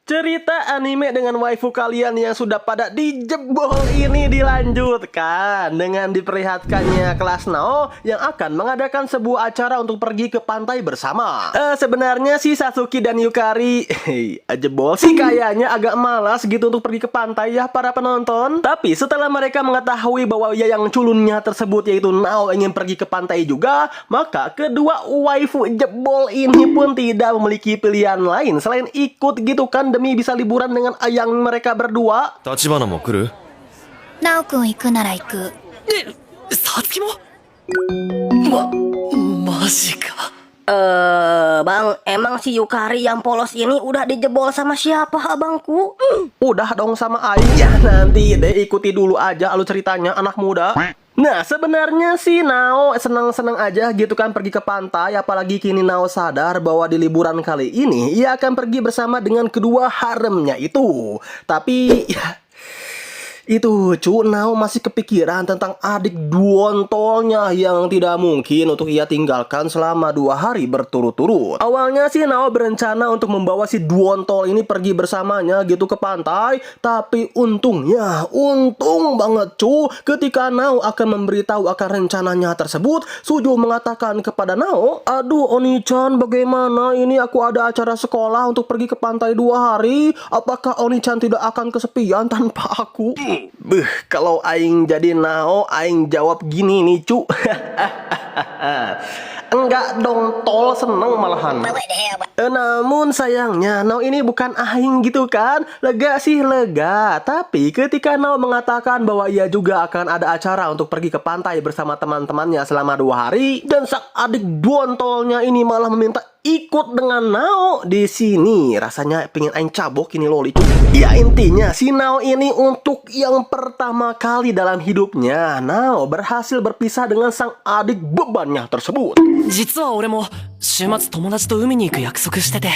Cerita anime dengan waifu kalian yang sudah pada dijebol ini dilanjutkan dengan diperlihatkannya kelas Nao yang akan mengadakan sebuah acara untuk pergi ke pantai bersama. Sebenarnya sih Satsuki dan Yukari jebol sih kayaknya agak malas gitu untuk pergi ke pantai ya para penonton. Tapi setelah mereka mengetahui bahwa ya yang culunnya tersebut yaitu Nao ingin pergi ke pantai juga, maka kedua waifu jebol ini pun tidak memiliki pilihan lain selain ikut gitu kan demi bisa liburan dengan ayang mereka berdua. Tachibana mau kuru? Nao-kun iku nara iku. Satsuki mo? Majika. Bang, emang si Yukari yang polos ini udah dijebol sama siapa abangku? Udah dong sama Aing ya, nanti deh ikuti dulu aja alur ceritanya anak muda. Nah sebenarnya sih Nao senang-senang aja gitu kan pergi ke pantai. Apalagi kini Nao sadar bahwa di liburan kali ini ia akan pergi bersama dengan kedua haremnya itu. Tapi ya itu Nao masih kepikiran tentang adik duontolnya yang tidak mungkin untuk ia tinggalkan selama 2 hari berturut-turut. Awalnya sih Nao berencana untuk membawa si duontol ini pergi bersamanya gitu ke pantai. Tapi untung banget ketika Nao akan memberitahu akan rencananya tersebut, Suju mengatakan kepada Nao, "Aduh Oni-chan, bagaimana ini aku ada acara sekolah untuk pergi ke pantai 2 hari. Apakah Oni-chan tidak akan kesepian tanpa aku?" Kalau Aing jadi Nao, Aing jawab gini nih enggak dong, tol seneng malahan. Namun sayangnya Nao ini bukan Aing gitu kan. Lega sih lega. Tapi ketika Nao mengatakan bahwa ia juga akan ada acara untuk pergi ke pantai bersama teman-temannya selama 2 hari, dan sang adik duontolnya ini malah meminta ikut dengan Nao di sini, rasanya pengen Aing cabok ini loli. Ya intinya si Nao ini untuk yang pertama kali dalam hidupnya Nao berhasil berpisah dengan sang adik bebannya tersebut. 実は俺も週末友達と海に行く約束してて。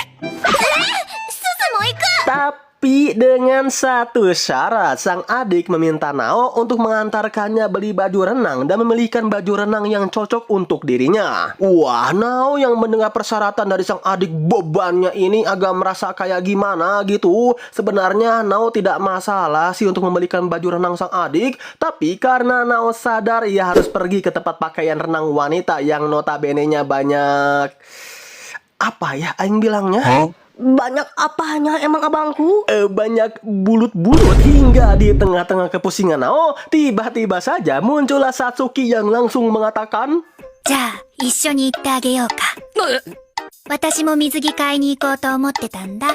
Tapi dengan satu syarat, sang adik meminta Nao untuk mengantarkannya beli baju renang dan memilihkan baju renang yang cocok untuk dirinya. Wah, Nao yang mendengar persyaratan dari sang adik bebannya ini agak merasa kayak gimana gitu. Sebenarnya Nao tidak masalah sih untuk membelikan baju renang sang adik, tapi karena Nao sadar ia harus pergi ke tempat pakaian renang wanita yang notabene-nya banyak, apa ya Aing bilangnya? Banyak apanya emang abangku? Banyak bulut-bulut. Hingga di tengah-tengah kepusingan Nao, tiba-tiba saja muncullah Satsuki yang langsung mengatakan, じゃあ、一緒に行ってあげようか。私も水着買いに行こうと思ってたんだ。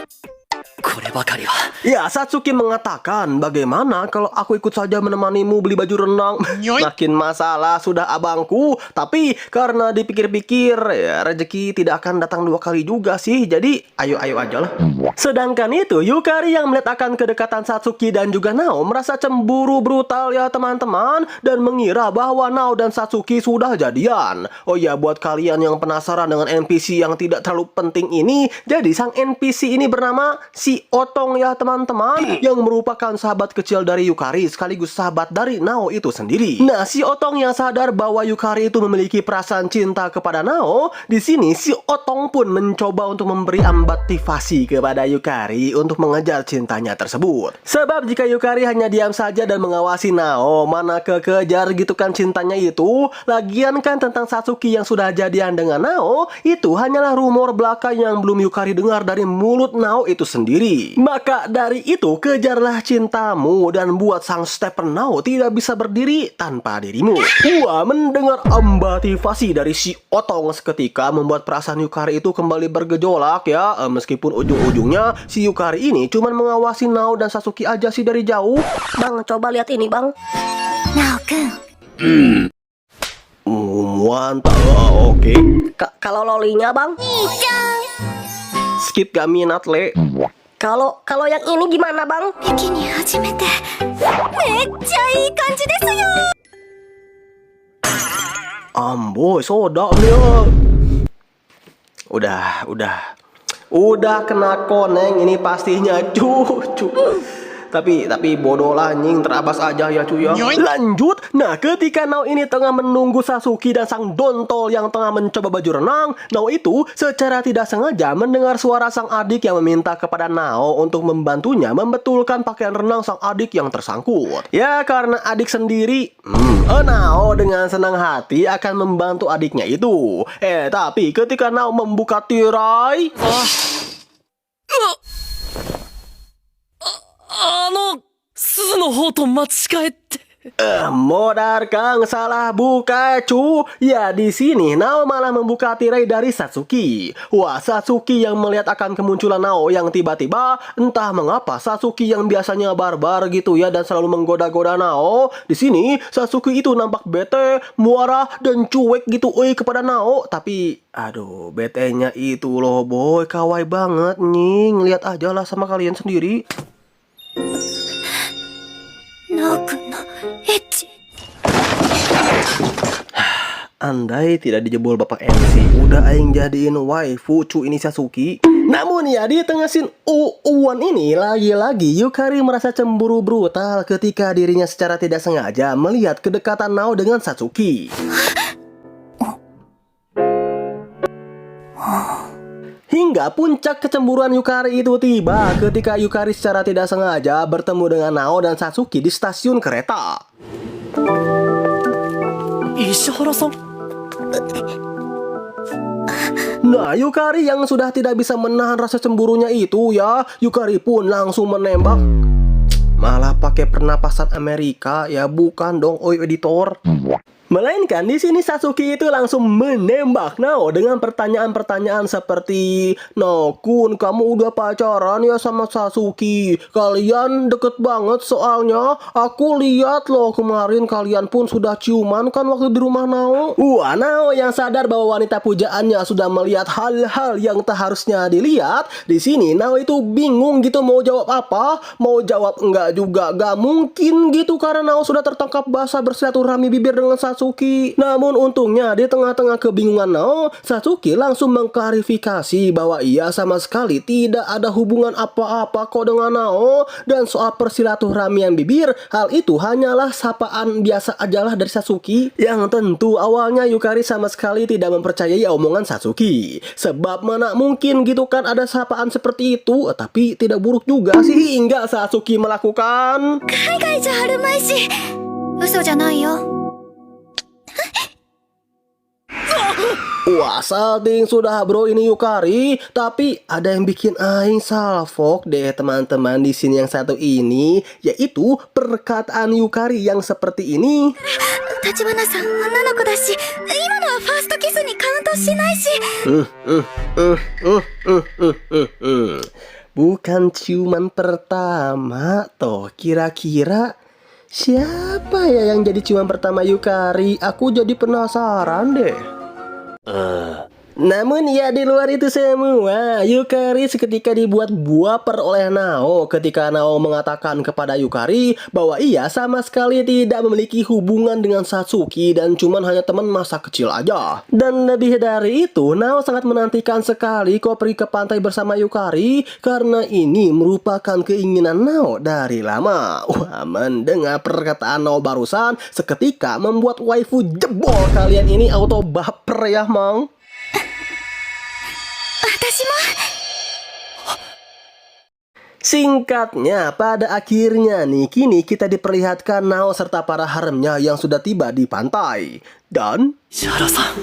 こればかりは。 ya Satsuki mengatakan, bagaimana kalau aku ikut saja menemanimu beli baju renang? Makin masalah sudah abangku. Tapi karena dipikir-pikir ya, rezeki tidak akan datang 2 kali juga sih. Jadi ayo aja lah. Sedangkan itu Yukari yang melihat akan kedekatan Satsuki dan juga Nao merasa cemburu brutal ya teman-teman, dan mengira bahwa Nao dan Satsuki sudah jadian. Oh ya, buat kalian yang penasaran dengan NPC yang tidak terlalu penting ini, jadi sang NPC ini bernama si Otong ya teman-teman, yang merupakan sahabat kecil dari Yukari sekaligus sahabat dari Nao itu sendiri. Nah, si Otong yang sadar bahwa Yukari itu memiliki perasaan cinta kepada Nao, di sini si Otong pun mencoba untuk memberi motivasi kepada Yukari untuk mengejar cintanya tersebut. Sebab jika Yukari hanya diam saja dan mengawasi Nao, mana kekejar gitu kan cintanya itu. Lagian kan tentang Satsuki yang sudah jadian dengan Nao, itu hanyalah rumor belaka yang belum Yukari dengar dari mulut Nao itu sendiri. Maka dari itu kejarlah cintamu dan buat sang Stephen Nao tidak bisa berdiri tanpa dirimu. Wah, mendengar motivasi dari si Otong seketika membuat perasaan Yukari itu kembali bergejolak ya. Meskipun ujung-ujungnya si Yukari ini cuman mengawasi Nao dan Satsuki aja sih dari jauh. Bang, coba lihat ini bang. ナオくん。Mantap, oke. Kalau lolinya bang? Skip gak minat le. Kalau yang ini gimana bang? 駅に初めて。めっちゃいい感じですよ。 Amboy, soda dia. Udah kena koneng ini pastinya cu. Tapi bodoh lah anjing, terabas aja ya cuy ya. Lanjut, nah ketika Nao ini tengah menunggu Sasuke dan sang dontol yang tengah mencoba baju renang, Nao itu secara tidak sengaja mendengar suara sang adik yang meminta kepada Nao untuk membantunya membetulkan pakaian renang sang adik yang tersangkut. Ya karena adik sendiri, Nao dengan senang hati akan membantu adiknya itu. Tapi ketika Nao membuka tirai, 鈴の方と間違えて。 modar Kang, salah buka cu. Ya di sini Nao malah membuka tirai dari Satsuki. Wah, Satsuki yang melihat akan kemunculan Nao yang tiba-tiba, entah mengapa Satsuki yang biasanya barbar gitu ya dan selalu menggoda-goda Nao, di sini Satsuki itu nampak bete, muara dan cuek gitu kepada Nao. Tapi aduh, betenya itu loh boy, kawaii banget nying. Lihat aja lah sama kalian sendiri. ナオくんのエッチ Andai tidak dijebol bapak MC, udah aing jadiin waifu cu ini Sasuke. Namun ya di tengah scene uwan ini lagi-lagi Yukari merasa cemburu brutal ketika dirinya secara tidak sengaja melihat kedekatan Nao dengan Satsuki. Hingga puncak kecemburuan Yukari itu tiba ketika Yukari secara tidak sengaja bertemu dengan Nao dan Satsuki di stasiun kereta. 石原さん。 Nah, Yukari yang sudah tidak bisa menahan rasa cemburunya itu ya, Yukari pun langsung menembak. Malah pakai pernapasan Amerika ya, bukan dong, oi editor. Melainkan di sini Sasuke itu langsung menembak Nao dengan pertanyaan-pertanyaan seperti, "Nao kun, kamu udah pacaran ya sama Sasuke? Kalian deket banget soalnya. Aku lihat loh kemarin kalian pun sudah ciuman kan waktu di rumah Nao." Wah, Nao yang sadar bahwa wanita pujaannya sudah melihat hal-hal yang tak harusnya dilihat. Di sini Nao itu bingung gitu mau jawab apa. Mau jawab enggak juga gak mungkin gitu karena Nao sudah tertangkap basah bersilaturahmi bibir dengan Sasuke. Namun untungnya di tengah-tengah kebingungan Nao, Satsuki langsung mengklarifikasi bahwa ia sama sekali tidak ada hubungan apa-apa kok dengan Nao. Dan soal persilaturahmian bibir, hal itu hanyalah sapaan biasa ajalah dari Satsuki. Yang tentu awalnya Yukari sama sekali tidak mempercayai omongan Satsuki. Sebab mana mungkin gitu kan ada sapaan seperti itu. Tapi tidak buruk juga sih hingga Satsuki melakukan 海外じゃあるまいし嘘じゃないよ Wah, salting sudah bro ini Yukari, tapi ada yang bikin aing salfok deh teman-teman di sini yang satu ini, yaitu perkataan Yukari yang seperti ini. 立花さん女の子だし今のはファーストキスにカウントしないし Bukan ciuman pertama toh, kira-kira siapa ya yang jadi ciuman pertama Yukari? Aku jadi penasaran deh. Namun ya di luar itu semua, Yukari seketika dibuat baper oleh Nao ketika Nao mengatakan kepada Yukari bahwa ia sama sekali tidak memiliki hubungan dengan Satsuki dan cuman hanya teman masa kecil aja. Dan lebih dari itu, Nao sangat menantikan sekali kok pergi ke pantai bersama Yukari karena ini merupakan keinginan Nao dari lama. Wah, mendengar perkataan Nao barusan seketika membuat waifu jebol kalian ini auto baper ya, Mang. 私も Singkatnya, pada akhirnya nih, kini kita diperlihatkan Nao serta para haremnya yang sudah tiba di pantai. Dan 石原さん。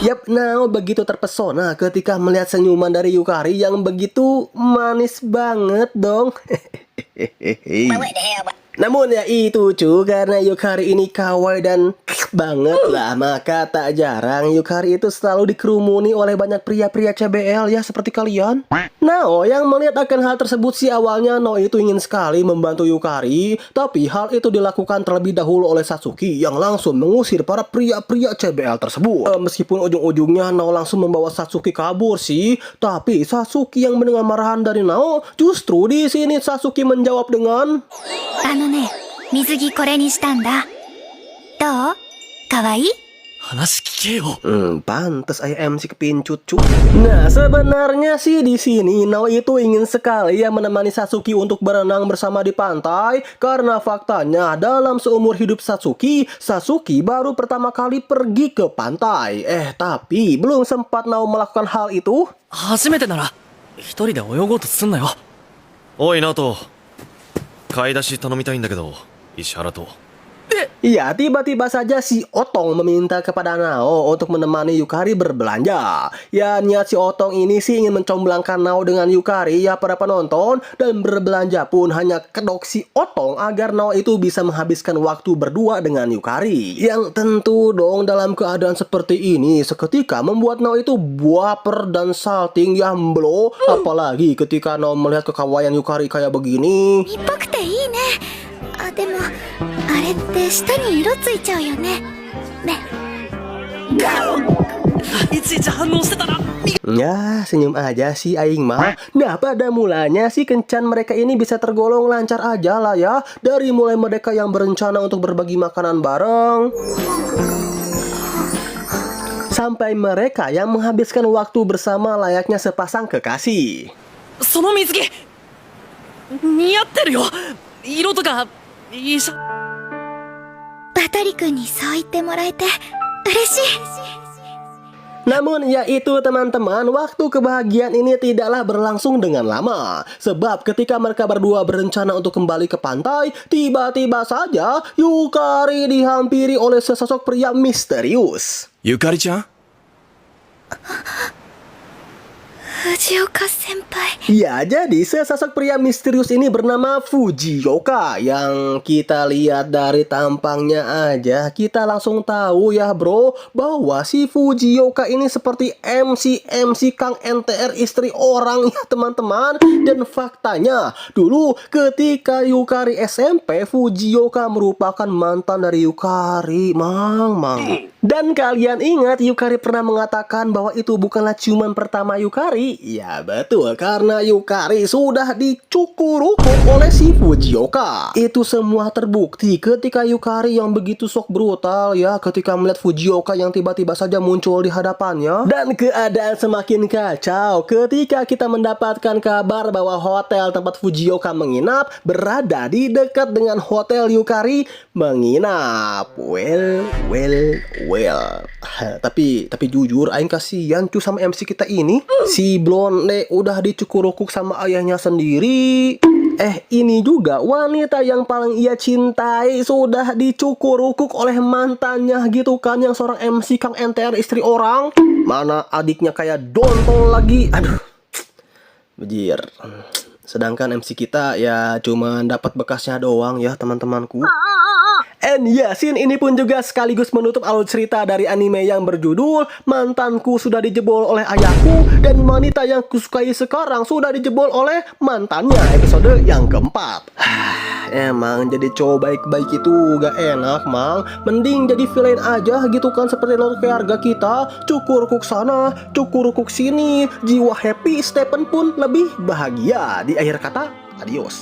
Yap, Nao begitu terpesona ketika melihat senyuman dari Yukari yang begitu manis banget dong. Namun ya itu cu, karena Yukari ini kawaii dan banget lah, maka tak jarang Yukari itu selalu dikerumuni oleh banyak pria-pria CBL ya seperti kalian. Nao yang melihat akan hal tersebut sih awalnya Nao itu ingin sekali membantu Yukari, tapi hal itu dilakukan terlebih dahulu oleh Satsuki yang langsung mengusir para pria-pria CBL tersebut. Meskipun ujung-ujungnya Nao langsung membawa Satsuki kabur sih, tapi Satsuki yang mendengar marahan dari Nao, justru di sini Satsuki menjawab dengan あのね水着これにしたんだどうかわいい話聞けよ。 Pantes ayah MC kepincut cu. Nah sebenarnya sih di sini Nao itu ingin sekali ya menemani Satsuki untuk berenang bersama di pantai. Karena faktanya dalam seumur hidup Satsuki, Satsuki baru pertama kali pergi ke pantai. Tapi belum sempat Nao melakukan hal itu. 初めてなら、一人で泳ごうとすんなよ。おいナオト、買い出し頼みたいんだけど、石原と。 Iya, tiba-tiba saja si Otong meminta kepada Nao untuk menemani Yukari berbelanja. Ya, niat si Otong ini sih ingin mencomblangkan Nao dengan Yukari ya para penonton. Dan berbelanja pun hanya kedok si Otong agar Nao itu bisa menghabiskan waktu berdua dengan Yukari. Yang tentu dong dalam keadaan seperti ini seketika membuat Nao itu baper dan salting ya bro. Apalagi ketika Nao melihat kekawayan Yukari kayak begini. っぽくていいね。あ、でもあれって舌に色ついちゃうよね。ね。いちいち反応してたら。 Ya, senyum aja sih aing mah. Nah, pada mulanya sih kencan mereka ini bisa tergolong lancar aja lah ya. Dari mulai mereka yang berencana untuk berbagi makanan bareng, sampai mereka yang menghabiskan waktu bersama layaknya sepasang kekasih. その水着、似合ってるよ。色とか、いいしょ。バタリ君にそう言ってもらえて嬉しい。 Namun ya itu teman-teman, waktu kebahagiaan ini tidaklah berlangsung dengan lama. Sebab ketika mereka berdua berencana untuk kembali ke pantai, tiba-tiba saja Yukari dihampiri oleh sesosok pria misterius. ゆかりちゃん Fujioka senpai. Ya, jadi sesosok pria misterius ini bernama Fujioka. Yang kita lihat dari tampangnya aja, kita langsung tahu ya bro, bahwa si Fujioka ini seperti MC Kang NTR istri orang ya teman-teman. Dan faktanya, dulu ketika Yukari SMP, Fujioka merupakan mantan dari Yukari, mang. Dan kalian ingat Yukari pernah mengatakan bahwa itu bukanlah ciuman pertama Yukari? Ya betul, karena Yukari sudah dicukur-ukur oleh si Fujioka. Itu semua terbukti ketika Yukari yang begitu sok brutal ya ketika melihat Fujioka yang tiba-tiba saja muncul di hadapannya. Dan keadaan semakin kacau ketika kita mendapatkan kabar bahwa hotel tempat Fujioka menginap berada di dekat dengan hotel Yukari menginap. Well. Tapi jujur aing kasihan cu sama MC kita ini. Si Blonde udah dicukur-ukuk sama ayahnya sendiri. Ini juga wanita yang paling ia cintai sudah dicukur-ukuk oleh mantannya gitu kan, yang seorang MC Kang NTR istri orang. Mana adiknya kayak dontol lagi. Aduh. Bejir. Sedangkan MC kita ya cuma dapat bekasnya doang ya teman-temanku. And ya, scene ini pun juga sekaligus menutup alur cerita dari anime yang berjudul Mantanku Sudah Dijebol Oleh Ayahku, dan wanita yang kusukai sekarang sudah dijebol oleh mantannya, episode yang keempat. Emang jadi cowok baik-baik itu gak enak, Mang. Mending jadi villain aja gitu kan, seperti lor keluarga kita. Cukur-ukuk sana, cukur-ukuk sini. Jiwa happy, Stephen pun lebih bahagia. Di akhir kata, adios.